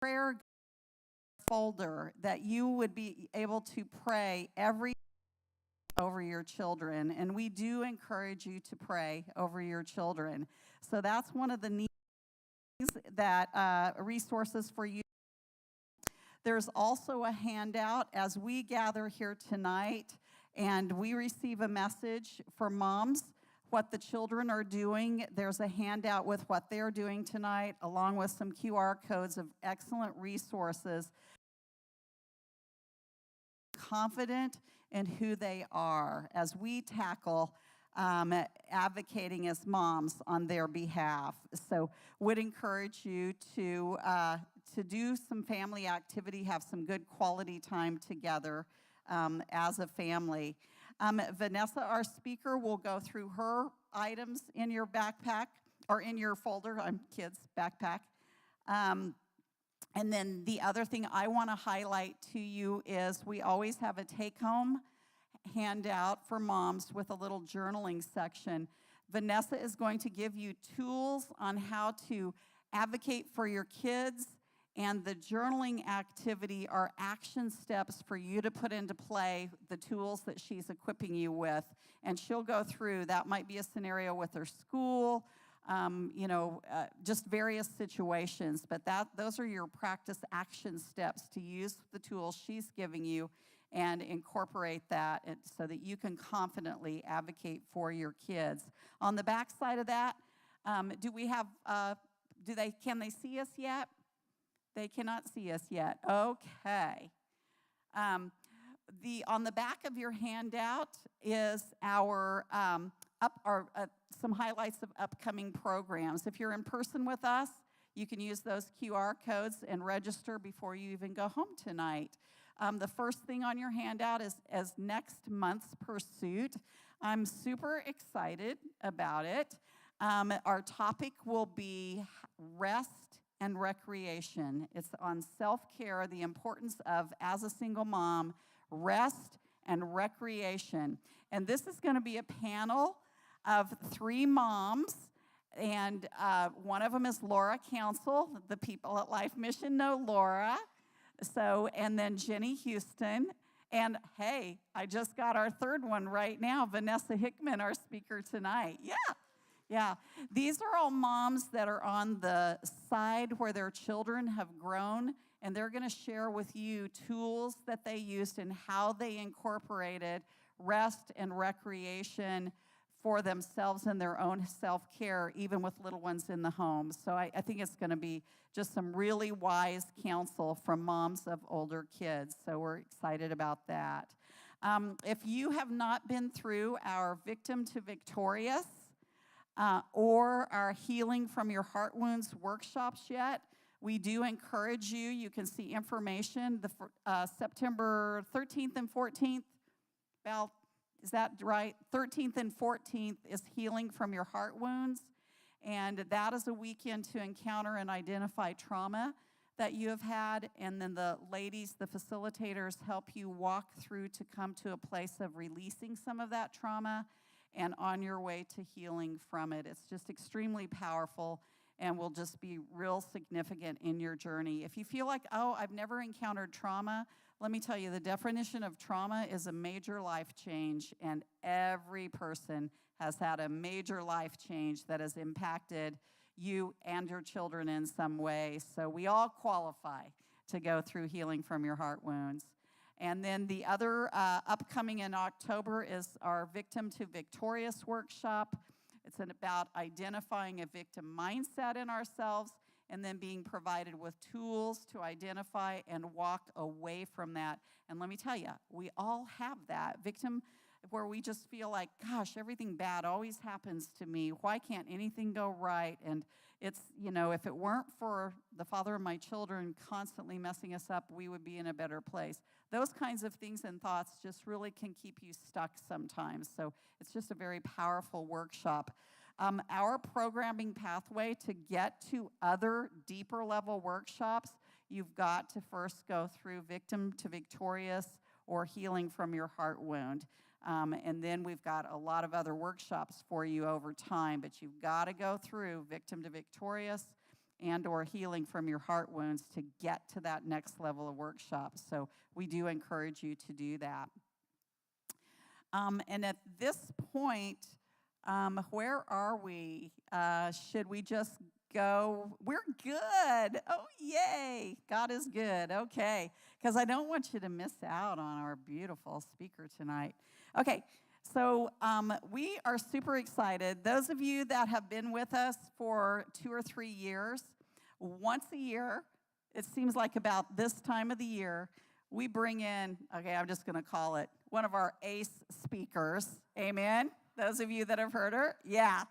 prayer folder that you would be able to pray every over your children, and we do encourage you to pray over your children. So that's one of the needs that resources for you. There's also a handout as we gather here tonight and we receive a message for moms, what the children are doing. There's a handout with what they're doing tonight, along with some QR codes of excellent resources. Confident in who they are as we tackle advocating as moms on their behalf. So would encourage you to do some family activity, have some good quality time together as a family. Vanessa, our speaker, will go through her items in your backpack, or in your folder, kids' backpack. And then the other thing I want to highlight to you is we always have a take-home handout for moms with a little journaling section. Vanessa is going to give you tools on how to advocate for your kids, and the journaling activity are action steps for you to put into play the tools that she's equipping you with. And she'll go through, that might be a scenario with her school, just various situations, but those are your practice action steps to use the tools she's giving you and incorporate that so that you can confidently advocate for your kids. On the back side of that, can they see us yet? They cannot see us yet. Okay. On the back of your handout is some highlights of upcoming programs. If you're in person with us, you can use those QR codes and register before you even go home tonight. The first thing on your handout is next month's pursuit. I'm super excited about it. Our topic will be rest and recreation. It's on self-care, the importance of, as a single mom, rest and recreation. And this is going to be a panel of 3 moms, and one of them is Laura Council. The people at Life Mission know Laura. And then Jenny Houston. And hey, I just got our third one right now, Vanessa Hickman, our speaker tonight. Yeah. These are all moms that are on the side where their children have grown, and they're going to share with you tools that they used and how they incorporated rest and recreation for themselves and their own self-care, even with little ones in the home. So I think it's going to be just some really wise counsel from moms of older kids. So we're excited about that. If you have not been through our Victim to Victorious or our Healing from Your Heart Wounds workshops yet, we do encourage you. You can see information September 13th and 14th. Val, is that right? 13th and 14th is Healing from Your Heart Wounds. And that is a weekend to encounter and identify trauma that you have had. And then the ladies, the facilitators, help you walk through to come to a place of releasing some of that trauma and on your way to healing from it. It's just extremely powerful and will just be real significant in your journey. If you feel like, oh, I've never encountered trauma, let me tell you, the definition of trauma is a major life change, and every person has had a major life change that has impacted you and your children in some way. So we all qualify to go through Healing from Your Heart Wounds. And then the other upcoming in October is our Victim to Victorious workshop. It's about identifying a victim mindset in ourselves and then being provided with tools to identify and walk away from that. And let me tell you, we all have that victim where we just feel like, gosh, everything bad always happens to me. Why can't anything go right? And it's, if it weren't for the father of my children constantly messing us up, we would be in a better place. Those kinds of things and thoughts just really can keep you stuck sometimes. So it's just a very powerful workshop. Our programming pathway to get to other deeper level workshops, you've got to first go through Victim to Victorious or Healing from Your Heart Wound. And then we've got a lot of other workshops for you over time, but you've got to go through Victim to Victorious and or healing from your heart wounds to get to that next level of workshop. So we do encourage you to do that. And at this point, where are we? Should we just go? We're good. Oh, yay. God is good. Okay. Because I don't want you to miss out on our beautiful speaker tonight. Okay. So we are super excited. Those of you that have been with us for 2 or 3 years, once a year, it seems like about this time of the year, we bring in, okay, I'm just going to call it, one of our ace speakers. Amen? Those of you that have heard her? Yeah.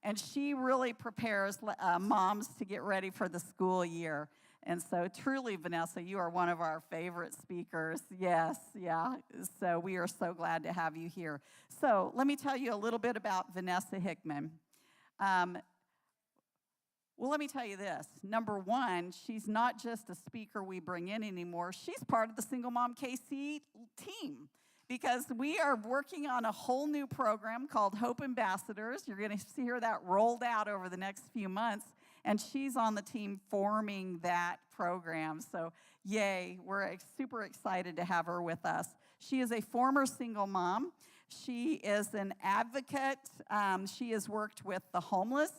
And she really prepares moms to get ready for the school year. And so truly, Vanessa, you are one of our favorite speakers. Yes, yeah. So we are so glad to have you here. So let me tell you a little bit about Vanessa Hickman. Well, let me tell you this. Number one, she's not just a speaker we bring in anymore. She's part of the Single Mom KC team because we are working on a whole new program called Hope Ambassadors. You're going to see her that rolled out over the next few months, and she's on the team forming that program. So, yay, we're super excited to have her with us. She is a former single mom. She is an advocate. She has worked with the homeless.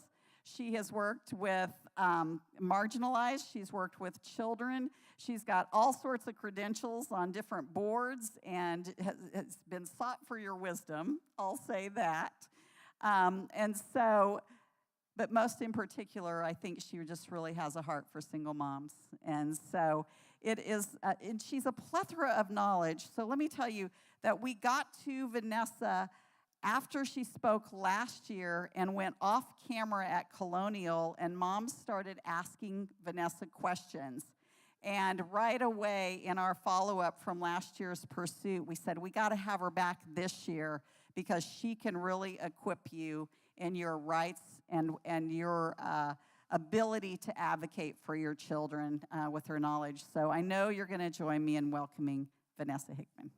She has worked with marginalized. She's worked with children. She's got all sorts of credentials on different boards and has been sought for your wisdom. I'll say that. But most in particular, I think she just really has a heart for single moms. And so it is, and she's a plethora of knowledge. So let me tell you that we got to Vanessa after she spoke last year and went off camera at Colonial, and moms started asking Vanessa questions. And right away in our follow-up from last year's pursuit, we said, we got to have her back this year because she can really equip you in your rights and your ability to advocate for your children with her knowledge. So I know you're going to join me in welcoming Vanessa Hickman.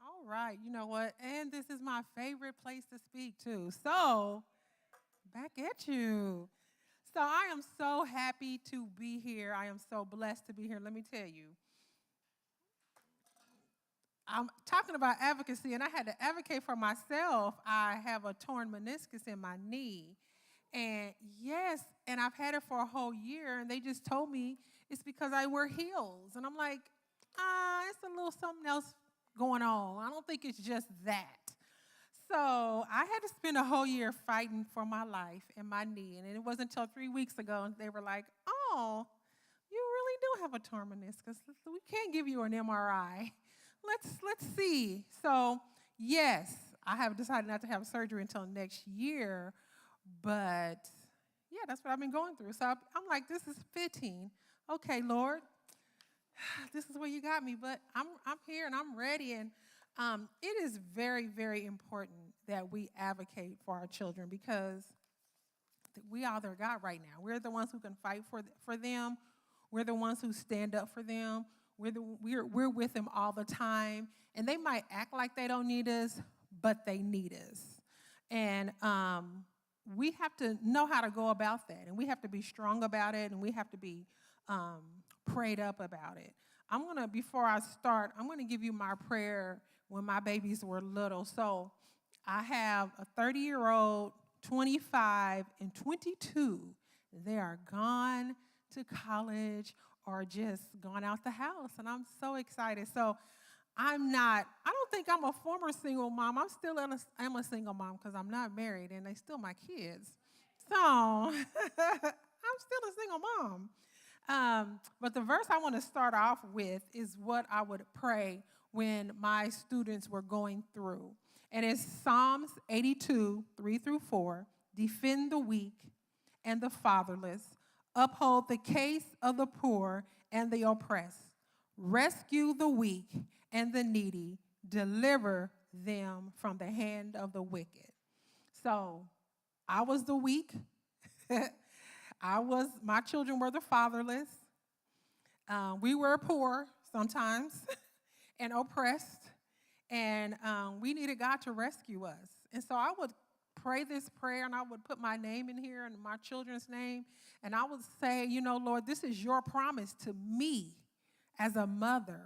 All right, you know what? And this is my favorite place to speak too. So, back at you. So, I am so happy to be here. I am so blessed to be here. Let me tell you. I'm talking about advocacy, and I had to advocate for myself. I have a torn meniscus in my knee. And yes, and I've had it for a whole year, and they just told me it's because I wear heels. And I'm like, it's a little something else going on. I don't think it's just that. So I had to spend a whole year fighting for my life and my knee. And it wasn't until 3 weeks ago, and they were like, oh, you really do have a torn meniscus. We can't give you an MRI. Let's see. So, yes, I have decided not to have surgery until next year. But, yeah, that's what I've been going through. So I'm like, this is fitting. Okay, Lord, this is where you got me, but I'm here and I'm ready. And it is very, very important that we advocate for our children because we are their God right now. We're the ones who can fight for them. We're the ones who stand up for them. We're with them all the time. And they might act like they don't need us, but they need us. And we have to know how to go about that. And we have to be strong about it. And we have to be prayed up about it. Before I start, I'm going to give you my prayer when my babies were little. So I have a 30-year-old, 25, and 22. They are gone to college or just gone out the house, and I'm so excited. So I don't think I'm a former single mom. I'm a single mom because I'm not married, and they're still my kids. So I'm still a single mom. But the verse I want to start off with is what I would pray when my students were going through. And it's Psalms 82, 3-4. Defend the weak and the fatherless. Uphold the case of the poor and the oppressed. Rescue the weak and the needy. Deliver them from the hand of the wicked. So I was the weak. My children were the fatherless. We were poor sometimes and oppressed. and we needed God to rescue us. And so I would pray this prayer, and I would put my name in here and my children's name, and I would say, Lord, this is your promise to me as a mother.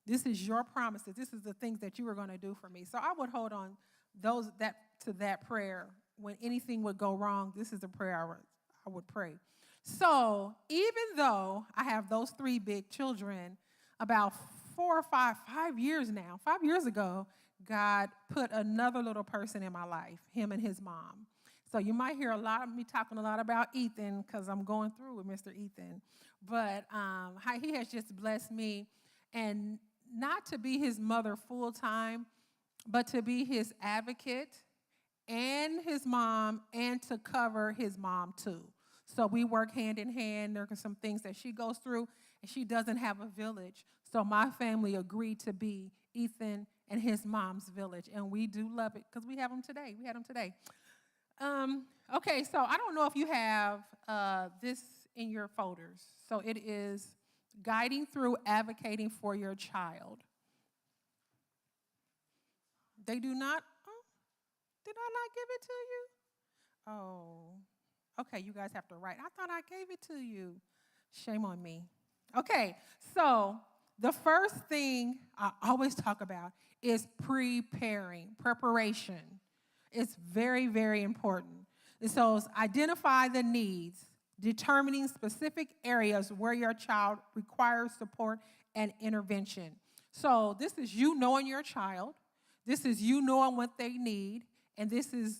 This is your promises. This is the things that you are going to do for me. So I would hold on to that prayer when anything would go wrong. This is the prayer I would pray. So even though I have those 3 big children, about 5 years now, 5 years ago, God put another little person in my life, him and his mom. So you might hear a lot of me talking a lot about Ethan because I'm going through with Mr. Ethan. But he has just blessed me, and not to be his mother full time, but to be his advocate and his mom, and to cover his mom too. So we work hand in hand. There are some things that she goes through, and she doesn't have a village. So my family agreed to be Ethan and his mom's village, and we do love it because we have them today. We had them today. Okay, so I don't know if you have this in your folders. So it is Guiding Through Advocating for Your Child. They do not, did I not give it to you? Oh, okay, you guys have to write. I thought I gave it to you. Shame on me. Okay, so the first thing I always talk about is preparation. It's very, very important. And so it's identify the needs, determining specific areas where your child requires support and intervention. So this is you knowing your child. This is you knowing what they need. And this is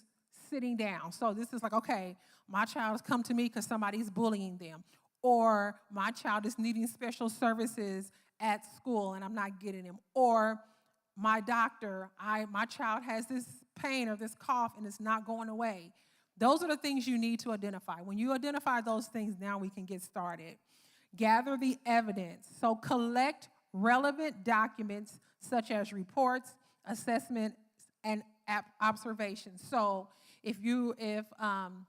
sitting down. So this is like, okay, my child has come to me because somebody's bullying them. Or my child is needing special services at school and I'm not getting them. Or my doctor, my child has this pain or this cough and it's not going away. Those are the things you need to identify. When you identify those things, now we can get started. Gather the evidence. So collect relevant documents such as reports, assessments, and observations. So if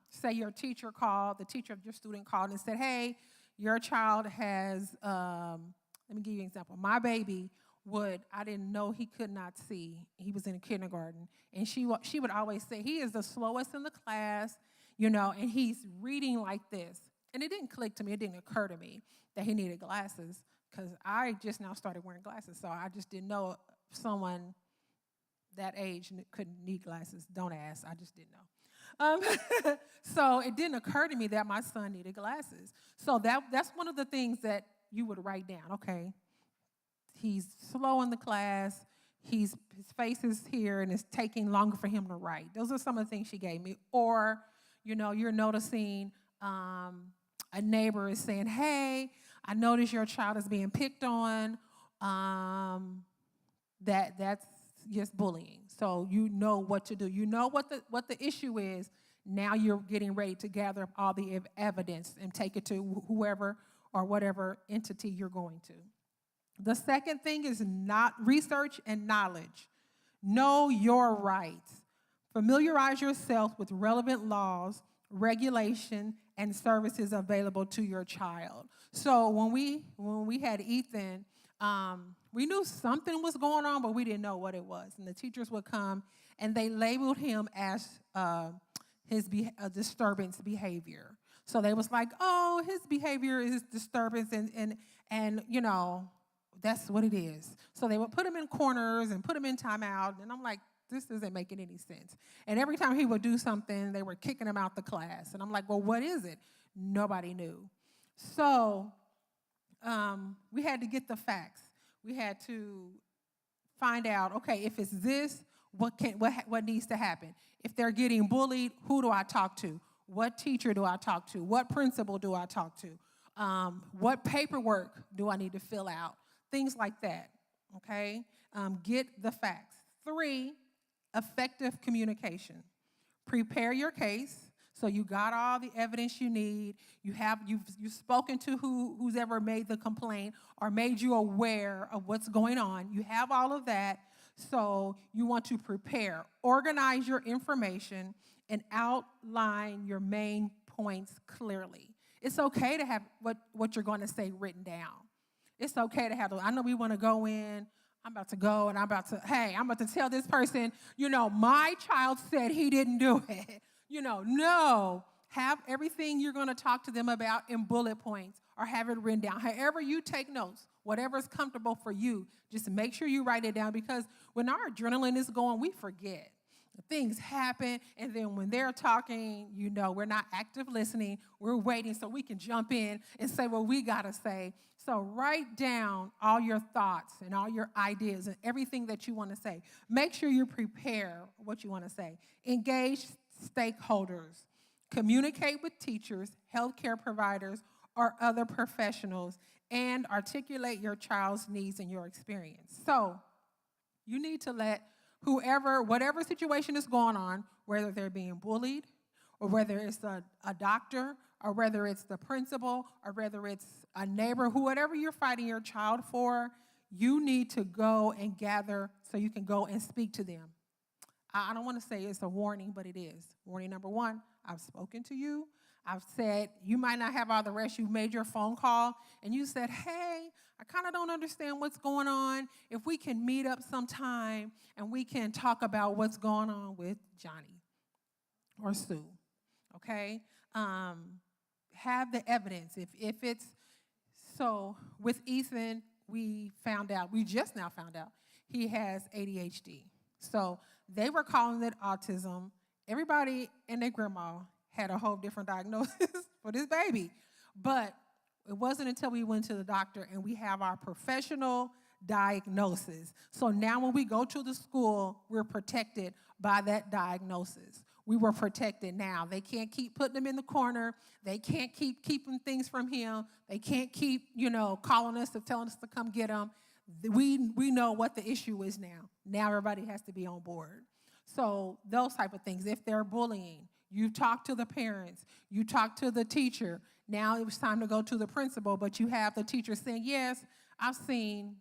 say your teacher called, the teacher of your student called and said, hey, your child has, let me give you an example. My baby I didn't know he could not see. He was in kindergarten. And she would always say, he is the slowest in the class, and he's reading like this. And it didn't click to me. It didn't occur to me that he needed glasses because I just now started wearing glasses. So I just didn't know someone that age couldn't need glasses. Don't ask. I just didn't know. So it didn't occur to me that my son needed glasses. So that's one of the things that you would write down. Okay, he's slow in the class. His face is here, and it's taking longer for him to write. Those are some of the things she gave me. Or, you're noticing a neighbor is saying, hey, I notice your child is being picked on. That's just bullying. So you know what to do. You know what the issue is. Now you're getting ready to gather up all the evidence and take it to whoever or whatever entity you're going to. The second thing is not research and knowledge. Know your rights. Familiarize yourself with relevant laws, regulation, and services available to your child. So when we had Ethan, we knew something was going on, but we didn't know what it was. And the teachers would come, and they labeled him as his disturbance behavior. So they was like, oh, his behavior is disturbance, and that's what it is. So they would put him in corners and put him in timeout, and I'm like, this isn't making any sense. And every time he would do something, they were kicking him out the class. And I'm like, well, what is it? Nobody knew. So we had to get the facts. We had to find out, okay, if it's this, what needs to happen? If they're getting bullied, who do I talk to? What teacher do I talk to? What principal do I talk to? What paperwork do I need to fill out? Things like that, okay? Get the facts. 3, effective communication. Prepare your case. So you got all the evidence you need. You've spoken to who's ever made the complaint or made you aware of what's going on. You have all of that. So you want to prepare, organize your information, and outline your main points clearly. It's okay to have what you're going to say written down. It's okay to have I know we want to go in. I'm about to go and I'm about to tell this person, my child said he didn't do it. No. Have everything you're going to talk to them about in bullet points or have it written down. However you take notes, whatever's comfortable for you, just make sure you write it down, because when our adrenaline is going, we forget. Things happen, and then when they're talking, we're not active listening. We're waiting so we can jump in and say what we got to say. So write down all your thoughts and all your ideas and everything that you want to say. Make sure you prepare what you want to say. Engage stakeholders. Communicate with teachers, healthcare providers, or other professionals, and articulate your child's needs and your experience. So you need to let whatever situation is going on, whether they're being bullied, or whether it's a doctor, or whether it's the principal, or whether it's a neighbor, whatever you're fighting your child for, you need to go and gather so you can go and speak to them. I don't want to say it's a warning, but it is. Warning number one, I've spoken to you. I've said, you might not have all the rest. You've made your phone call, and you said, hey, I kind of don't understand what's going on. If we can meet up sometime and we can talk about what's going on with Johnny or Sue, okay? Have the evidence. If it's, so with Ethan, we just now found out, he has ADHD. So they were calling it autism. Everybody and their grandma had a whole different diagnosis for this baby. But it wasn't until we went to the doctor and we have our professional diagnosis. So now when we go to the school, we're protected by that diagnosis. We were protected now. They can't keep putting him in the corner. They can't keep keeping things from him. They can't keep, calling us and telling us to come get him. We know what the issue is now. Now everybody has to be on board. So those type of things. If they're bullying, you talk to the parents, you talk to the teacher. Now it was time to go to the principal, but you have the teacher saying, yes, I've seen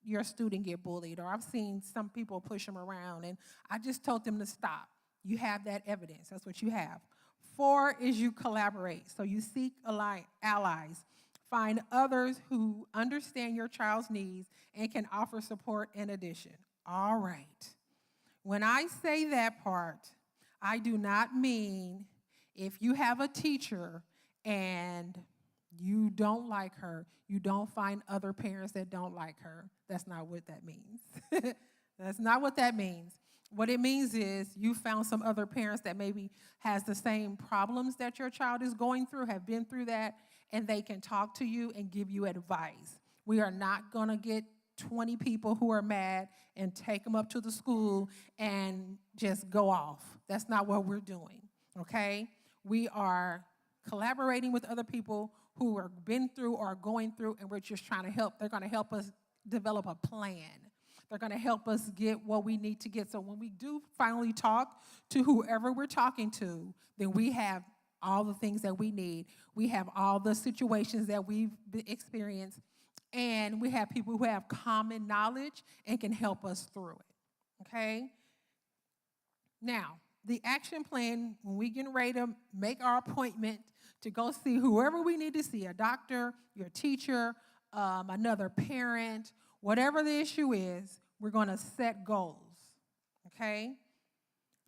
your student get bullied, or I've seen some people push him around, and I just told them to stop. You have that evidence. That's what you have. 4 is you collaborate. So you seek allies. Find others who understand your child's needs and can offer support in addition. All right. When I say that part, I do not mean if you have a teacher and you don't like her, you don't find other parents that don't like her. That's not what that means. That's not what that means. What it means is you found some other parents that maybe has the same problems that your child is going through, have been through that, and they can talk to you and give you advice. We are not going to get 20 people who are mad and take them up to the school and just go off. That's not what we're doing, okay? We are collaborating with other people who have been through or are going through, and we're just trying to help. They're going to help us develop a plan. They're going to help us get what we need to get. So when we do finally talk to whoever we're talking to, then we have all the things that we need. We have all the situations that we've experienced, and we have people who have common knowledge and can help us through it, okay? Now, the action plan, when we get ready to make our appointment to go see whoever we need to see, a doctor, your teacher, another parent, whatever the issue is, we're going to set goals, okay?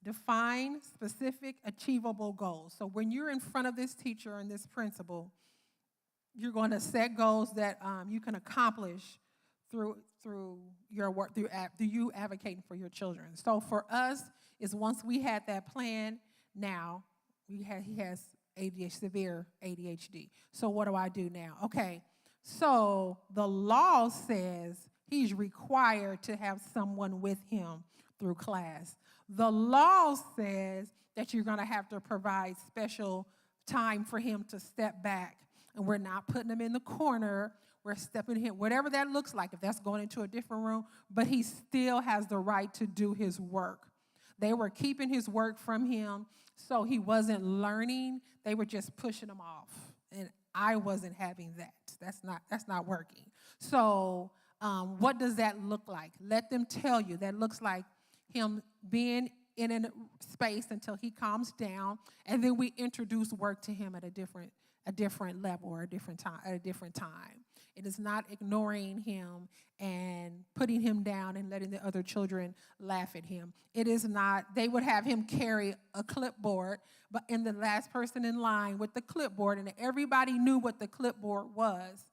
Define specific, achievable goals. So when you're in front of this teacher and this principal, you're going to set goals that you can accomplish through your work, through you advocating for your children. So for us, is once we had that plan, now he has severe ADHD. So what do I do now? Okay, so the law says he's required to have someone with him through class. The law says that you're going to have to provide special time for him to step back, and we're not putting him in the corner. We're stepping him, whatever that looks like, if that's going into a different room, but he still has the right to do his work. They were keeping his work from him, so he wasn't learning. They were just pushing him off, and I wasn't having that. That's not working. So what does that look like? Let them tell you. That looks like him being in a space until he calms down, and then we introduce work to him at a different level or a different time. It is not ignoring him and putting him down and letting the other children laugh at him. It is not, they would have him carry a clipboard, but in the last person in line with the clipboard, and everybody knew what the clipboard was.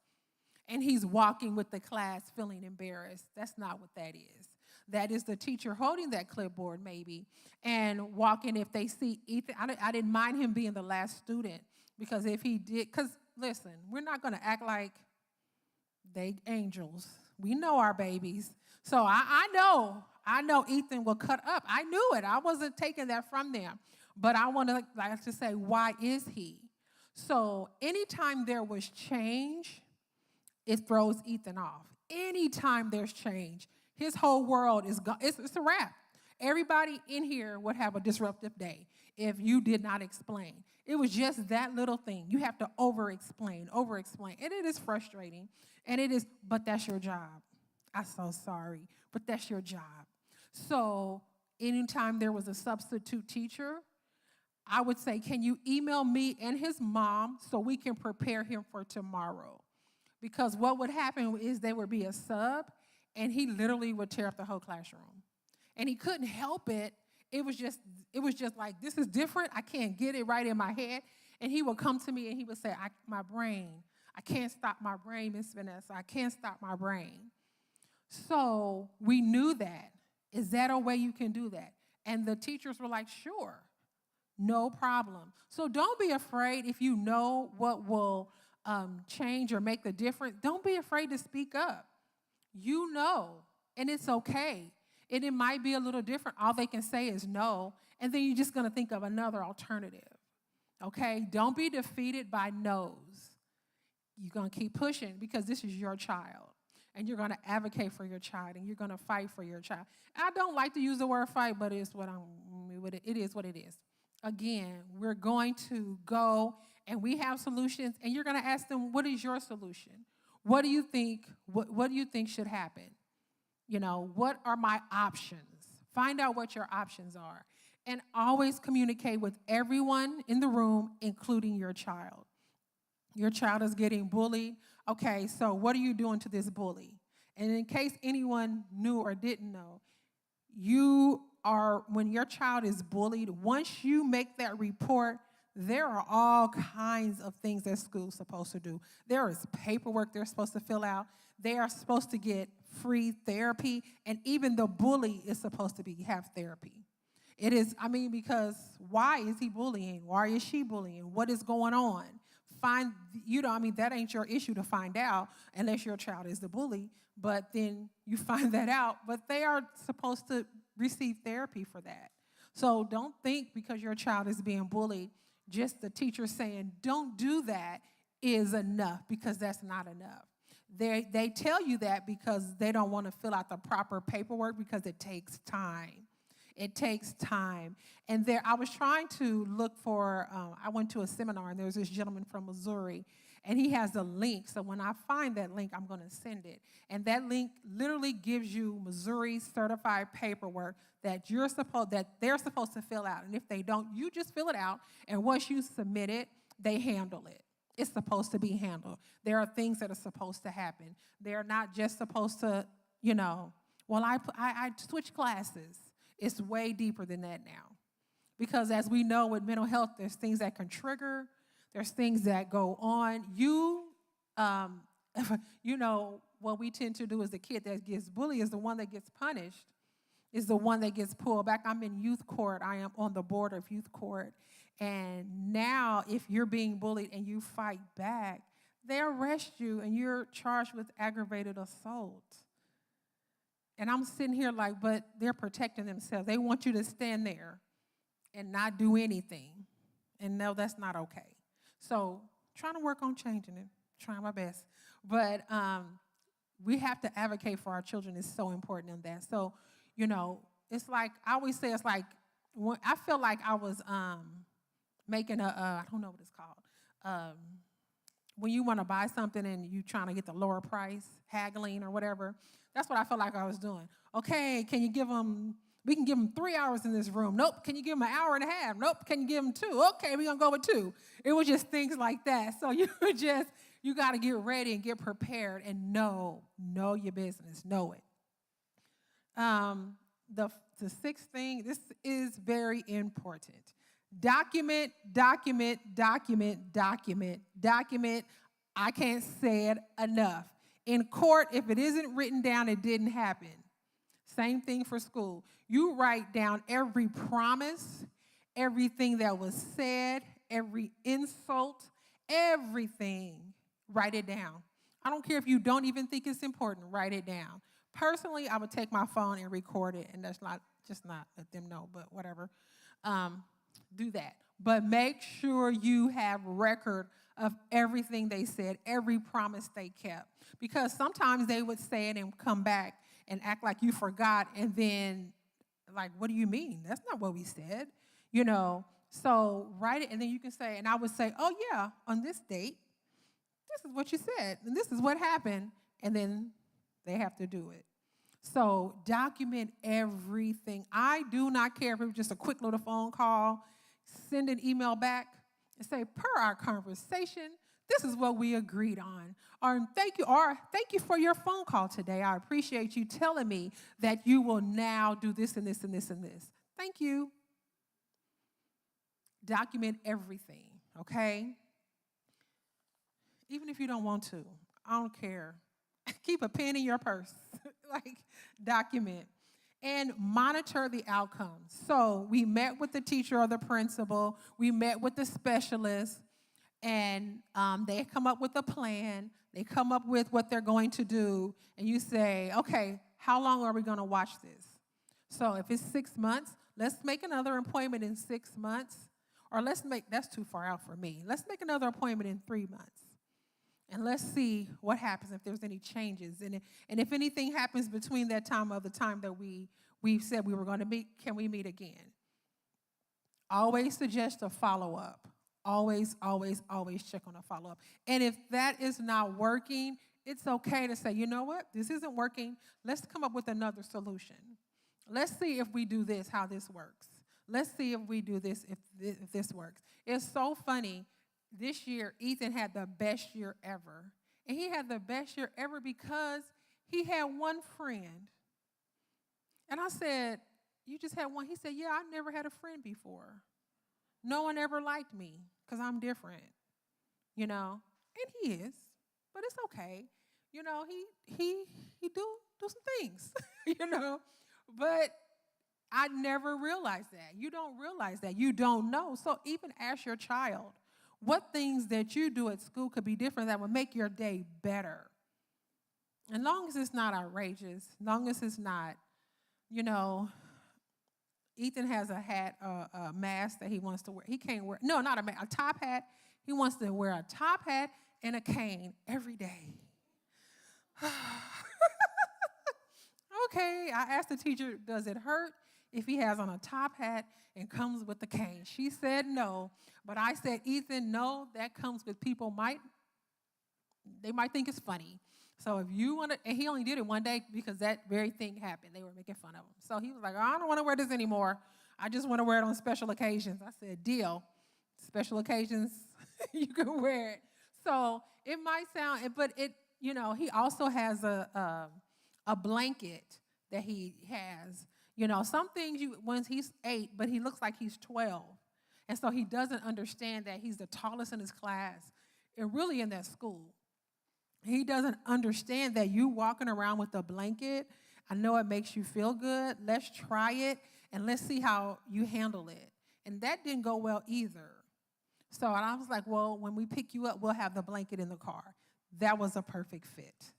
And he's walking with the class feeling embarrassed. That's not what that is. That is the teacher holding that clipboard maybe and walking if they see Ethan. I didn't mind him being the last student because if he did, because listen, we're not going to act like they angels. We know our babies. So I know Ethan will cut up. I knew it. I wasn't taking that from them. But I want to like to say, why is he? So anytime there was change, it throws Ethan off. Anytime there's change, his whole world is gone. It's a wrap. Everybody in here would have a disruptive day if you did not explain. It was just that little thing. You have to over-explain. And it is frustrating. And it is, but that's your job. I'm so sorry, but that's your job. So anytime there was a substitute teacher, I would say, can you email me and his mom so we can prepare him for tomorrow? Because what would happen is there would be a sub, and he literally would tear up the whole classroom. And he couldn't help it. It was just like, this is different. I can't get it right in my head. And he would come to me and he would say, my brain, I can't stop my brain, Miss Vanessa. I can't stop my brain. So we knew that. Is that a way you can do that? And the teachers were like, sure, no problem. So don't be afraid if you know what will change or make the difference. Don't be afraid to speak up. You know, and it's okay. And it might be a little different. All they can say is no, and then you're just going to think of another alternative, okay? Don't be defeated by no's. You're going to keep pushing because this is your child, and you're going to advocate for your child, and you're going to fight for your child. I don't like to use the word fight, but it is what it is. Again, we're going to go, and we have solutions, and you're going to ask them, what is your solution? What do you think? What do you think should happen? You know, what are my options? Find out what your options are. And always communicate with everyone in the room, including your child. Your child is getting bullied. Okay, so what are you doing to this bully? And in case anyone knew or didn't know, when your child is bullied, once you make that report, there are all kinds of things that school's supposed to do. There is paperwork they're supposed to fill out. They are supposed to get free therapy, and even the bully is supposed to have therapy. It is, because why is he bullying? Why is she bullying? What is going on? That ain't your issue to find out unless your child is the bully, but then you find that out, but they are supposed to receive therapy for that. So don't think because your child is being bullied, just the teacher saying, don't do that is enough, because that's not enough. They tell you that because they don't want to fill out the proper paperwork because it takes time. It takes time. And I was trying to look for, I went to a seminar, and there was this gentleman from Missouri, and he has a link. So when I find that link, I'm going to send it. And that link literally gives you Missouri certified paperwork that they're supposed to fill out. And if they don't, you just fill it out. And once you submit it, they handle it. It's supposed to be handled. There are things that are supposed to happen. They're not just supposed to, I switch classes. It's way deeper than that now. Because as we know with mental health, there's things that can trigger. There's things that go on. What we tend to do is the kid that gets bullied is the one that gets punished, is the one that gets pulled back. I'm in youth court. I am on the board of youth court. And now if you're being bullied and you fight back, they arrest you and you're charged with aggravated assault. And I'm sitting here like, but they're protecting themselves. They want you to stand there and not do anything. And no, that's not okay. So trying to work on changing it, trying my best. But we have to advocate for our children. It's so important in that. So, it's like, I always say it's like, I feel like I was making I don't know what it's called. When you want to buy something and you trying to get the lower price, haggling or whatever, that's what I felt like I was doing. Okay, we can give them 3 hours in this room. Nope, can you give them an hour and a half? Nope, can you give them 2? Okay, we're going to go with 2. It was just things like that. So you were just You got to get ready and get prepared and know your business, know it. The sixth thing, this is very important. Document, document, document, document, document. I can't say it enough. In court, if it isn't written down, it didn't happen. Same thing for school. You write down every promise, everything that was said, every insult, everything. Write it down. I don't care if you don't even think it's important, write it down. Personally, I would take my phone and record it, and that's not let them know, but whatever. Do that. But make sure you have record of everything they said, every promise they kept. Because sometimes they would say it and come back and act like you forgot, and then, like, what do you mean? That's not what we said, So write it, and then you can say, and I would say, oh, yeah, on this date, this is what you said, and this is what happened, and then they have to do it. So document everything. I do not care if it was just a quick little phone call, send an email back and say, per our conversation, this is what we agreed on. Or thank you for your phone call today. I appreciate you telling me that you will now do this and this and this and this. Thank you. Document everything, okay? Even if you don't want to, I don't care. Keep a pen in your purse, document. And monitor the outcomes. So we met with the teacher or the principal. We met with the specialist. And they come up with a plan. They come up with what they're going to do. And you say, okay, how long are we going to watch this? So if it's 6 months, let's make another appointment in 6 months. Or that's too far out for me. Let's make another appointment in 3 months. And let's see what happens, if there's any changes. And if anything happens between that time of the time that we said we were going to meet, can we meet again? Always suggest a follow-up. Always, always, always check on a follow-up. And if that is not working, it's okay to say, you know what, this isn't working. Let's come up with another solution. Let's see if we do this, how this works. Let's see if we do this, if this works. It's so funny. This year, Ethan had the best year ever. And he had the best year ever because he had one friend. And I said, you just had one? He said, yeah, I never had a friend before. No one ever liked me because I'm different, And he is, but it's okay. He do some things, But I never realized that. You don't realize that. You don't know. So even ask your child, what things that you do at school could be different that would make your day better? As long as it's not outrageous, as long as it's not, Ethan has a hat, a mask that he wants to wear. He can't wear, no, not a mask, a top hat. He wants to wear a top hat and a cane every day. Okay, I asked the teacher, does it hurt if he has on a top hat and comes with the cane? She said no, but I said, Ethan, no, that comes with people they might think it's funny. So if you want to, and he only did it one day because that very thing happened. They were making fun of him. So he was like, I don't want to wear this anymore. I just want to wear it on special occasions. I said, deal. Special occasions, you can wear it. So it might sound, but he also has a blanket that he has. Some things once he's 8, but he looks like he's 12. And so he doesn't understand that he's the tallest in his class and really in that school. He doesn't understand that you walking around with a blanket, I know it makes you feel good. Let's try it, and let's see how you handle it. And that didn't go well either. So I was like, well, when we pick you up, we'll have the blanket in the car. That was a perfect fit.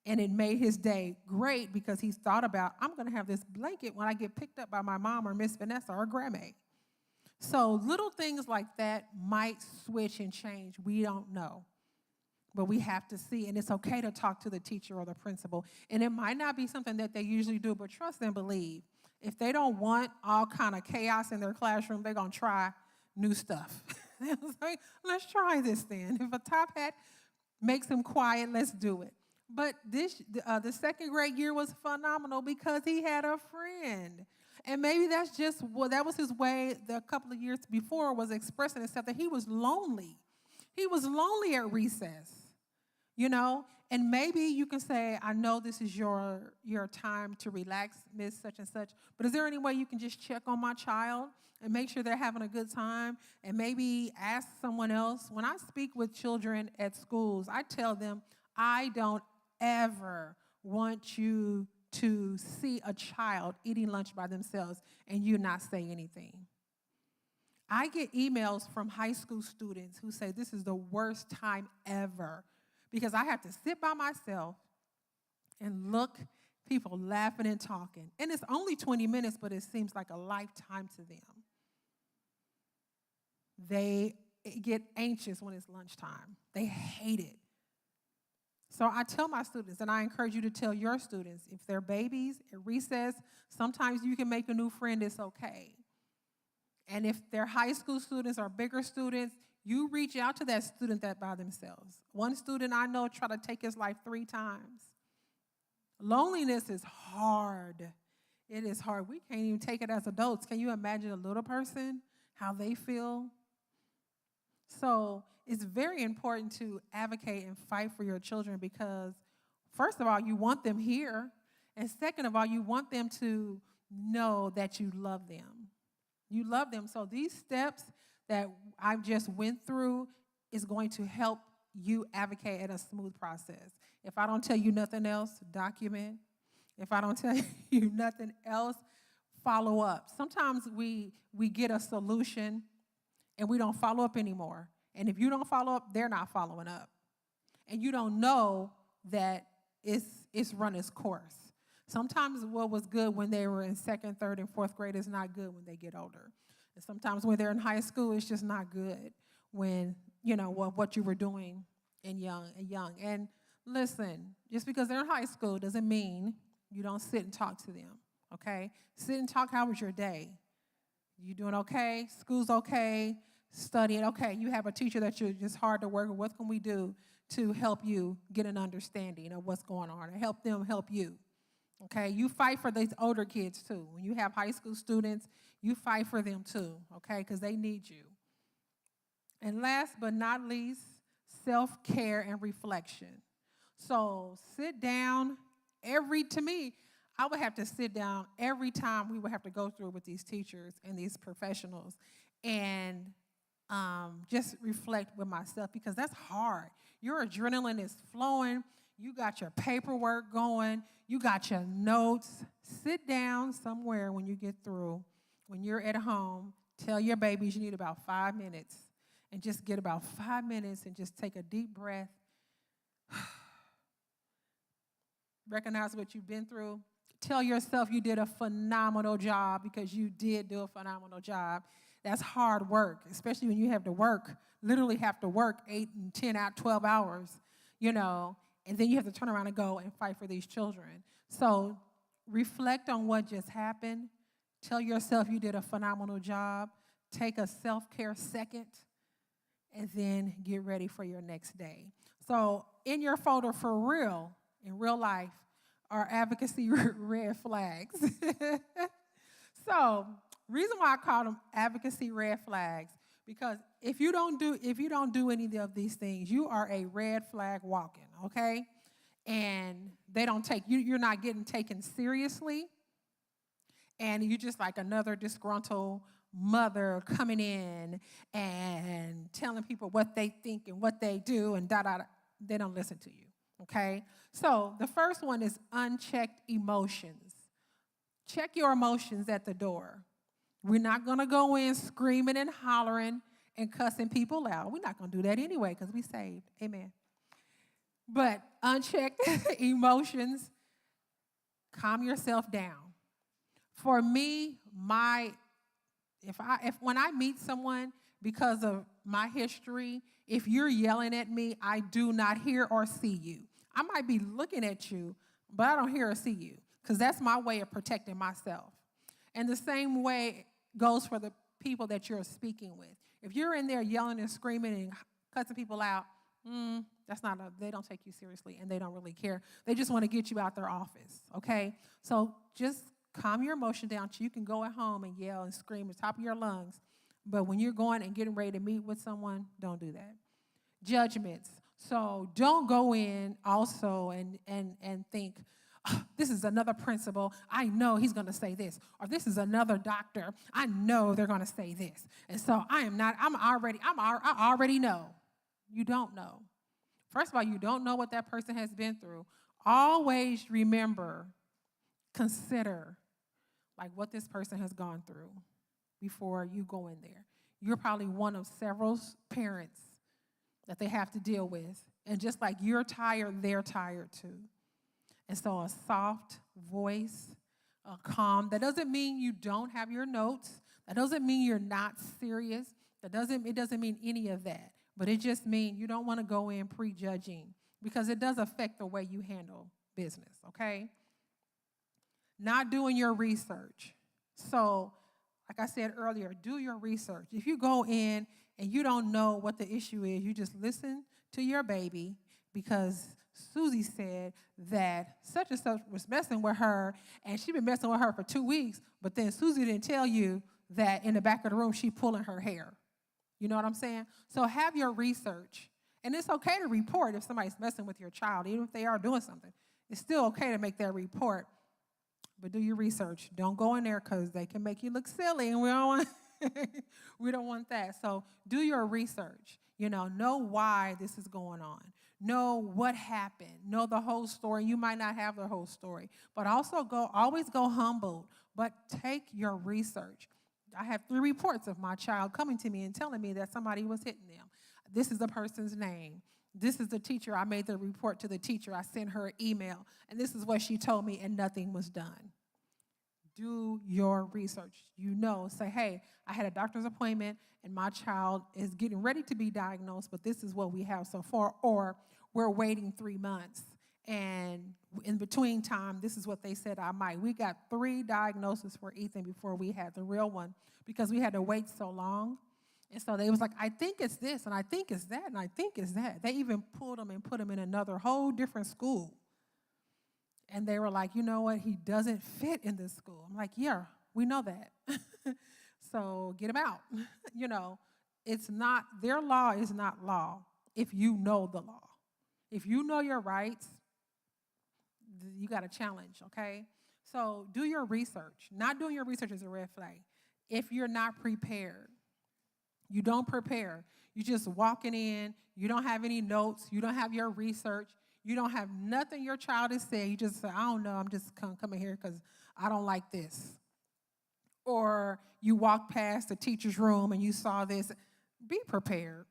And it made his day great because he's thought about, I'm going to have this blanket when I get picked up by my mom or Miss Vanessa or Grandma. So little things like that might switch and change. We don't know. But we have to see, and it's okay to talk to the teacher or the principal. And it might not be something that they usually do, but trust and believe. If they don't want all kind of chaos in their classroom, they're going to try new stuff. Like, let's try this then. If a top hat makes him quiet, let's do it. But the second grade year was phenomenal because he had a friend. And maybe that was his way the couple of years before was expressing himself, that he was lonely. He was lonely at recess, And maybe you can say, I know this is your time to relax, Miss such and such, but is there any way you can just check on my child and make sure they're having a good time and maybe ask someone else? When I speak with children at schools, I tell them, I don't ever want you to see a child eating lunch by themselves and you not say anything. I get emails from high school students who say this is the worst time ever because I have to sit by myself and look, people laughing and talking. And it's only 20 minutes, but it seems like a lifetime to them. They get anxious when it's lunchtime. They hate it. So I tell my students, and I encourage you to tell your students, if they're babies at recess, sometimes you can make a new friend, it's okay. And if they're high school students or bigger students, you reach out to that student that by themselves. One student I know tried to take his life 3 times. Loneliness is hard. It is hard. We can't even take it as adults. Can you imagine a little person, how they feel? So it's very important to advocate and fight for your children because, first of all, you want them here. And second of all, you want them to know that you love them. You love them. So these steps that I've just went through is going to help you advocate at a smooth process. If I don't tell you nothing else, document. If I don't tell you nothing else, follow up. Sometimes we get a solution and we don't follow up anymore. And if you don't follow up, they're not following up. And you don't know that it's run its course. Sometimes what was good when they were in 2nd, 3rd, and 4th grade is not good when they get older. And sometimes when they're in high school, it's just not good when, what you were doing in young. And listen, just because they're in high school doesn't mean you don't sit and talk to them, okay? Sit and talk, how was your day? You doing okay? School's okay? Studying, okay. You have a teacher that you're just hard to work with. What can we do to help you get an understanding of what's going on and help them help you? Okay, you fight for these older kids too. When you have high school students, you fight for them too, okay, because they need you. And last but not least, self-care and reflection. So sit down to me, I would have to sit down every time we would have to go through with these teachers and these professionals and just reflect with myself because that's hard. Your adrenaline is flowing. You got your paperwork going. You got your notes. Sit down somewhere when you get through. When you're at home, tell your babies you need about 5 minutes and just get about 5 minutes and just take a deep breath. Recognize what you've been through. Tell yourself you did a phenomenal job because you did do a phenomenal job. That's hard work, especially when you have to work, literally have to work 8 and 10 out, 12 hours, and then you have to turn around and go and fight for these children. So reflect on what just happened. Tell yourself you did a phenomenal job. Take a self-care second, and then get ready for your next day. So in your folder for real, in real life, are advocacy red flags. So reason why I call them advocacy red flags, because if you don't do any of these things, you are a red flag walking, okay? And they don't take you're not getting taken seriously, and you're just like another disgruntled mother coming in and telling people what they think and what they do and they don't listen to you, okay? So the first one is unchecked emotions. Check your emotions at the door. We're not going to go in screaming and hollering and cussing people out. We're not going to do that anyway because we saved. Amen. But unchecked emotions, calm yourself down. For me, when I meet someone because of my history, if you're yelling at me, I do not hear or see you. I might be looking at you, but I don't hear or see you because that's my way of protecting myself. And the same way goes for the people that you're speaking with. If you're in there yelling and screaming and cussing people out, they don't take you seriously and they don't really care. They just want to get you out their office, okay? So just calm your emotion down so you can go at home and yell and scream at the top of your lungs. But when you're going and getting ready to meet with someone, don't do that. judgments. So don't go in also and think, "Oh, this is another principal. I know he's going to say this. Or this is another doctor. I know they're going to say this. And so I already know. You don't know. First of all, you don't know what that person has been through. Always remember, consider like what this person has gone through before you go in there. You're probably one of several parents that they have to deal with. And just like you're tired, they're tired too. And so a soft voice, a calm, that doesn't mean you don't have your notes. That doesn't mean you're not serious. It doesn't mean any of that. But it just means you don't want to go in prejudging because it does affect the way you handle business, okay? Not doing your research. So, like I said earlier, do your research. If you go in and you don't know what the issue is, you just listen to your baby because Susie said that such and such was messing with her, and she'd been messing with her for 2 weeks, but then Susie didn't tell you that in the back of the room she pulling her hair. You know what I'm saying? So have your research. And it's okay to report if somebody's messing with your child, even if they are doing something. It's still okay to make that report, but do your research. Don't go in there because they can make you look silly, and we don't want that. So do your research. Know why this is going on. Know what happened. Know the whole story. You might not have the whole story, but also always go humbled, but take your research. I have 3 reports of my child coming to me and telling me that somebody was hitting them. This is the person's name. This is the teacher. I made the report to the teacher. I sent her an email, and this is what she told me, and nothing was done. Do your research. Say, hey, I had a doctor's appointment, and my child is getting ready to be diagnosed, but this is what we have so far, or we're waiting 3 months. And in between time, this is what they said I might. We got 3 diagnoses for Ethan before we had the real one because we had to wait so long. And so they was like, I think it's this, and I think it's that, and I think it's that. They even pulled him and put him in another whole different school. And they were like, you know what? He doesn't fit in this school. I'm like, yeah, we know that. So get him out. It's not, their law is not law if you know the law. If you know your rights, you got a challenge, okay? So do your research. Not doing your research is a red flag. If you're not prepared, you don't prepare. You just walking in. You don't have any notes. You don't have your research. You don't have nothing your child has said. You just say, I don't know. I'm just coming here because I don't like this. Or you walk past the teacher's room and you saw this. Be prepared.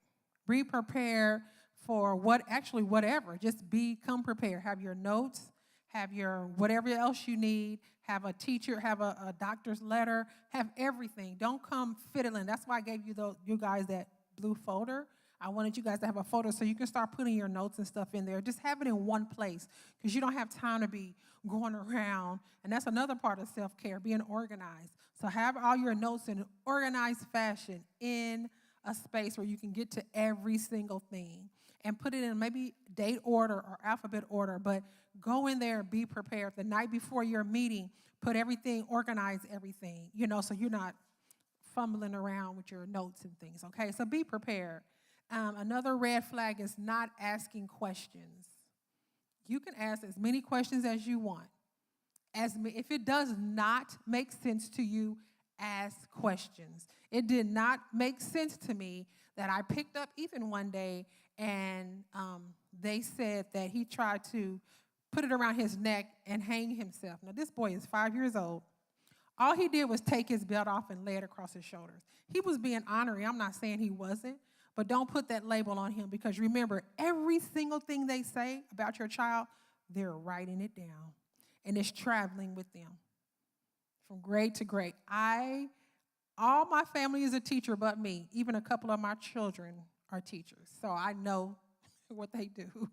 Be prepared for whatever. Just come prepared. Have your notes. Have your whatever else you need. Have a teacher, have a doctor's letter, have everything. Don't come fiddling. That's why I gave you guys that blue folder. I wanted you guys to have a folder so you can start putting your notes and stuff in there. Just have it in one place because you don't have time to be going around. And that's another part of self-care, being organized. So have all your notes in an organized fashion in a space where you can get to every single thing. And put it in maybe date order or alphabet order, but go in there and be prepared. The night before your meeting, put everything, organize everything, so you're not fumbling around with your notes and things, okay? So be prepared. Another red flag is not asking questions. You can ask as many questions as you want. If it does not make sense to you, ask questions. It did not make sense to me that I picked up Ethan one day and they said that he tried to put it around his neck and hang himself. Now, this boy is 5 years old. All he did was take his belt off and lay it across his shoulders. He was being honorary. I'm not saying he wasn't, but don't put that label on him because remember, every single thing they say about your child, they're writing it down, and it's traveling with them from grade to grade. All my family is a teacher but me. Even a couple of my children are teachers, so I know what they do.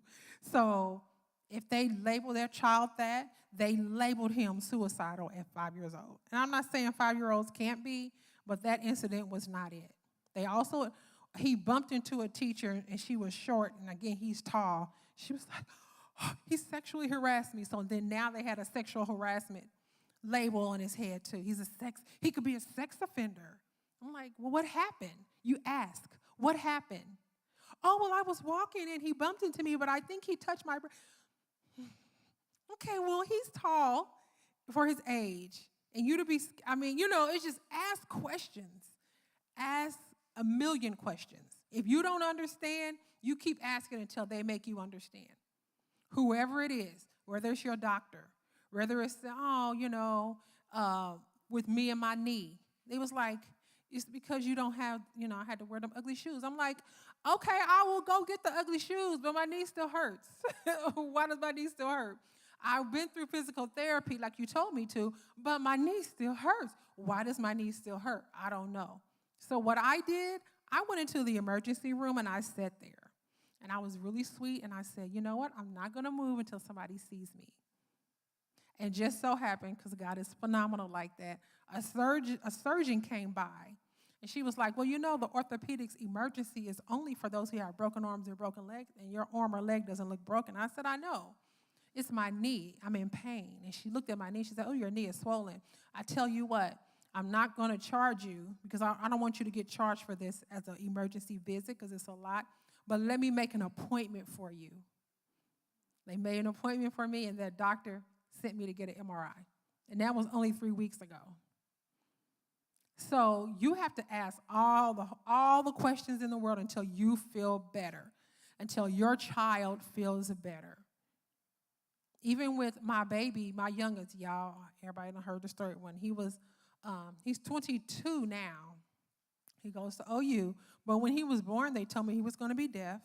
So if they label their child that, they labeled him suicidal at 5 years old. And I'm not saying 5-year-olds can't be, but that incident was not it. He bumped into a teacher, and she was short, and again, he's tall. She was like, oh, he sexually harassed me. So then now they had a sexual harassment label on his head too. He could be a sex offender. I'm like, well, what happened? You ask, what happened? Oh, well, I was walking and he bumped into me, but I think he touched my Okay, well, he's tall for his age. And you to be, it's just ask questions. Ask a million questions. If you don't understand, you keep asking until they make you understand. Whoever it is, whether it's your doctor, whether it's, with me and my knee. They was like, it's because you don't have, I had to wear them ugly shoes. I'm like, okay, I will go get the ugly shoes, but my knee still hurts. Why does my knee still hurt? I've been through physical therapy like you told me to, but my knee still hurts. Why does my knee still hurt? I don't know. So what I did, I went into the emergency room and I sat there. And I was really sweet and I said, you know what? I'm not going to move until somebody sees me. And just so happened, because God is phenomenal like that, a surgeon came by. And she was like, well, the orthopedics emergency is only for those who have broken arms or broken legs, and your arm or leg doesn't look broken. I said, I know. It's my knee. I'm in pain. And she looked at my knee. She said, oh, your knee is swollen. I tell you what, I'm not going to charge you because I don't want you to get charged for this as an emergency visit because it's a lot. But let me make an appointment for you. They made an appointment for me, and that doctor sent me to get an MRI. And that was only 3 weeks ago. So you have to ask all the questions in the world until you feel better, until your child feels better. Even with my baby, my youngest, y'all, everybody done heard the story when he's 22 now. He goes to OU. But when he was born, they told me he was going to be deaf.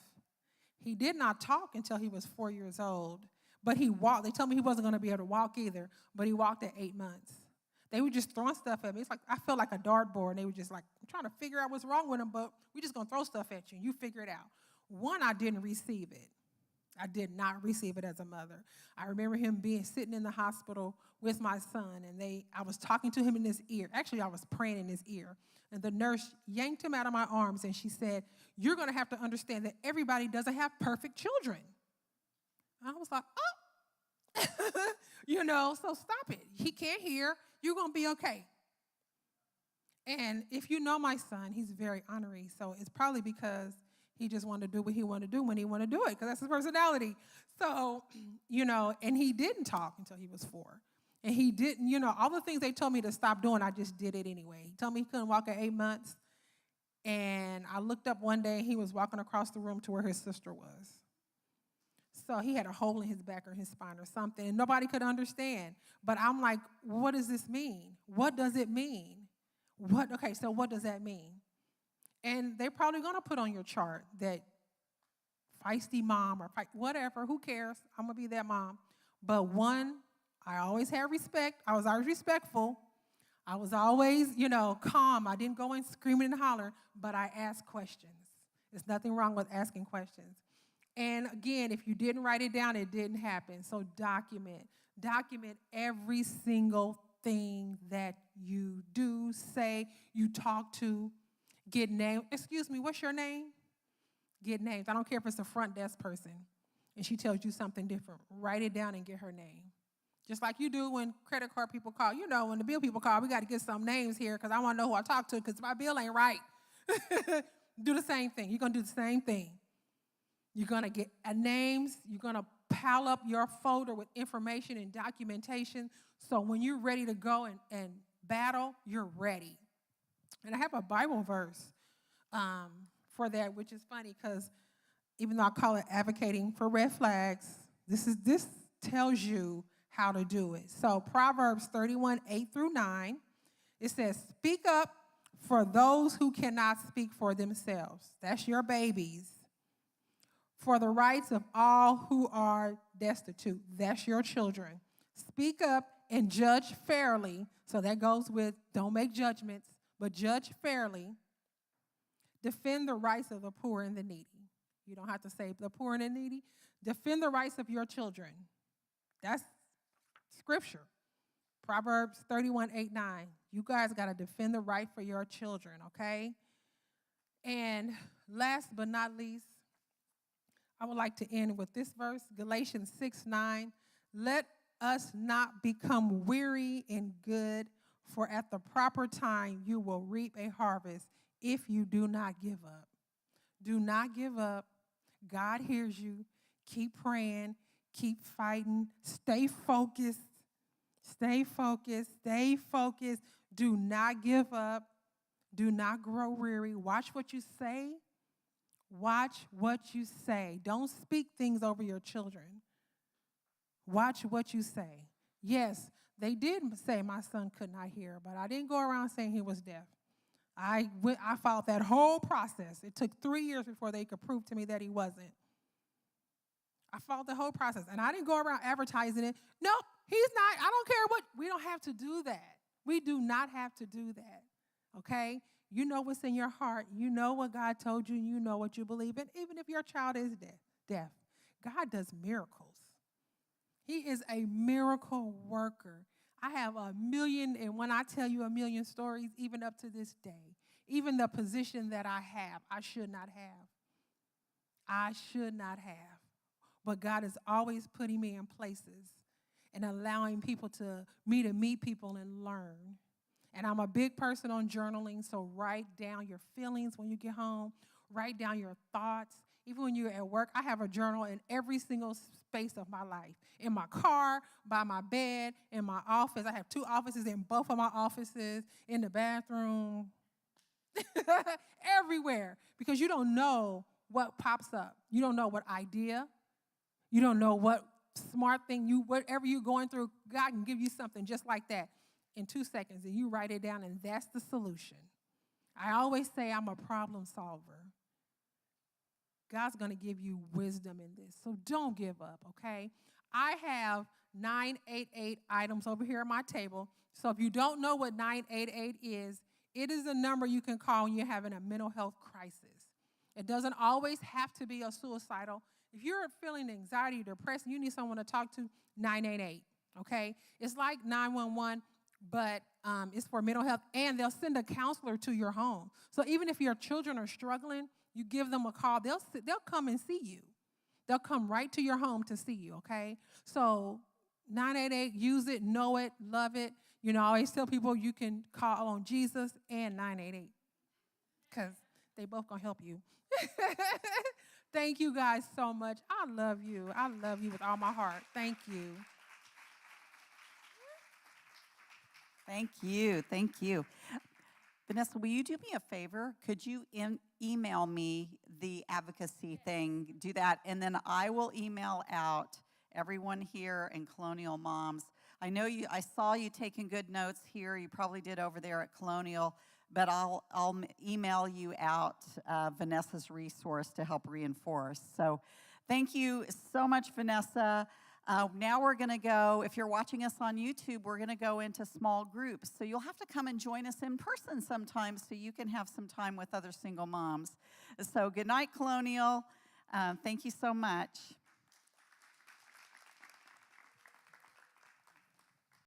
He did not talk until he was 4 years old. But he walked. They told me he wasn't going to be able to walk either, but he walked at 8 months. They were just throwing stuff at me. It's like I felt like a dartboard, and they were just like, I'm trying to figure out what's wrong with him, but we're just going to throw stuff at you, and you figure it out. One, I didn't receive it. I did not receive it as a mother. I remember him sitting in the hospital with my son, and I was talking to him in his ear. Actually, I was praying in his ear. And the nurse yanked him out of my arms, and she said, you're going to have to understand that everybody doesn't have perfect children. And I was like, oh. So stop it. He can't hear. You're going to be okay. And if you know my son, he's very honorary. So it's probably because he just wanted to do what he wanted to do when he wanted to do it, because that's his personality. So, and he didn't talk until he was 4. And he didn't, all the things they told me to stop doing, I just did it anyway. He told me he couldn't walk at 8 months. And I looked up one day, and he was walking across the room to where his sister was. So he had a hole in his back or his spine or something, and nobody could understand. But I'm like, what does this mean? What does it mean? Okay, so what does that mean? And they're probably going to put on your chart that feisty mom or whatever, who cares? I'm going to be that mom. But one, I always had respect. I was always respectful. I was always, calm. I didn't go in screaming and hollering, but I asked questions. There's nothing wrong with asking questions. And again, if you didn't write it down, it didn't happen. So document every single thing that you do, say, you talk to, get names. Excuse me, what's your name? Get names. I don't care if it's a front desk person and she tells you something different. Write it down and get her name. Just like you do when credit card people call. When the bill people call, we got to get some names here because I want to know who I talk to because my bill ain't right. Do the same thing. You're going to do the same thing. You're going to get names. You're going to pile up your folder with information and documentation so when you're ready to go and battle, you're ready. And I have a Bible verse for that, which is funny because even though I call it advocating for red flags, this tells you how to do it. So Proverbs 31, 8-9, it says, speak up for those who cannot speak for themselves. That's your babies. For the rights of all who are destitute. That's your children. Speak up and judge fairly. So that goes with don't make judgments, but judge fairly. Defend the rights of the poor and the needy. You don't have to say the poor and the needy. Defend the rights of your children. That's scripture. Proverbs 31, 8-9. You guys got to defend the right for your children, okay? And last but not least, I would like to end with this verse, Galatians 6:9. Let us not become weary in good, for at the proper time you will reap a harvest if you do not give up. Do not give up. God hears you. Keep praying. Keep fighting. Stay focused. Stay focused. Stay focused. Do not give up. Do not grow weary. Watch what you say. Watch what you say. Don't speak things over your children. Watch what you say. Yes, they did say my son could not hear, but I didn't go around saying he was deaf. I followed that whole process. It took 3 years before they could prove to me that he wasn't. I followed the whole process, and I didn't go around advertising it. No, he's not. I don't care what. We don't have to do that. We do not have to do that, okay? You know what's in your heart. You know what God told you. You know what you believe in, even if your child is deaf. God does miracles. He is a miracle worker. I have a million, and when I tell you a million stories, even up to this day, even the position that I have, I should not have. I should not have. But God is always putting me in places and allowing me to meet people and learn. And I'm a big person on journaling, so write down your feelings when you get home. Write down your thoughts. Even when you're at work, I have a journal in every single space of my life. In my car, by my bed, in my office. I have 2 offices in both of my offices, in the bathroom, everywhere. Because you don't know what pops up. You don't know what idea. You don't know what smart thing, whatever you're going through, God can give you something just like that in 2 seconds, and you write it down, and that's the solution. I always say I'm a problem solver. God's going to give you wisdom in this, so don't give up, okay? I have 988 items over here at my table, so if you don't know what 988 is, it is a number you can call when you're having a mental health crisis. It doesn't always have to be a suicidal. If you're feeling anxiety or depressed and you need someone to talk to, 988, okay? It's like 911, but it's for mental health, and they'll send a counselor to your home. So even if your children are struggling, you give them a call, they'll come and see you. They'll come right to your home to see you, okay? So 988, use it, know it, love it. You know, I always tell people you can call on Jesus and 988 because they both going to help you. Thank you guys so much. I love you. I love you with all my heart. Thank you. Thank you. Thank you. Vanessa, will you do me a favor? Could you email me the advocacy thing? Do that, and then I will email out everyone here and Colonial Moms. I know I saw you taking good notes here. You probably did over there at Colonial, but I'll email you out Vanessa's resource to help reinforce. So thank you so much, Vanessa. Now we're going to go, if you're watching us on YouTube, we're going to go into small groups. So you'll have to come and join us in person sometime so you can have some time with other single moms. So good night, Colonial. Thank you so much.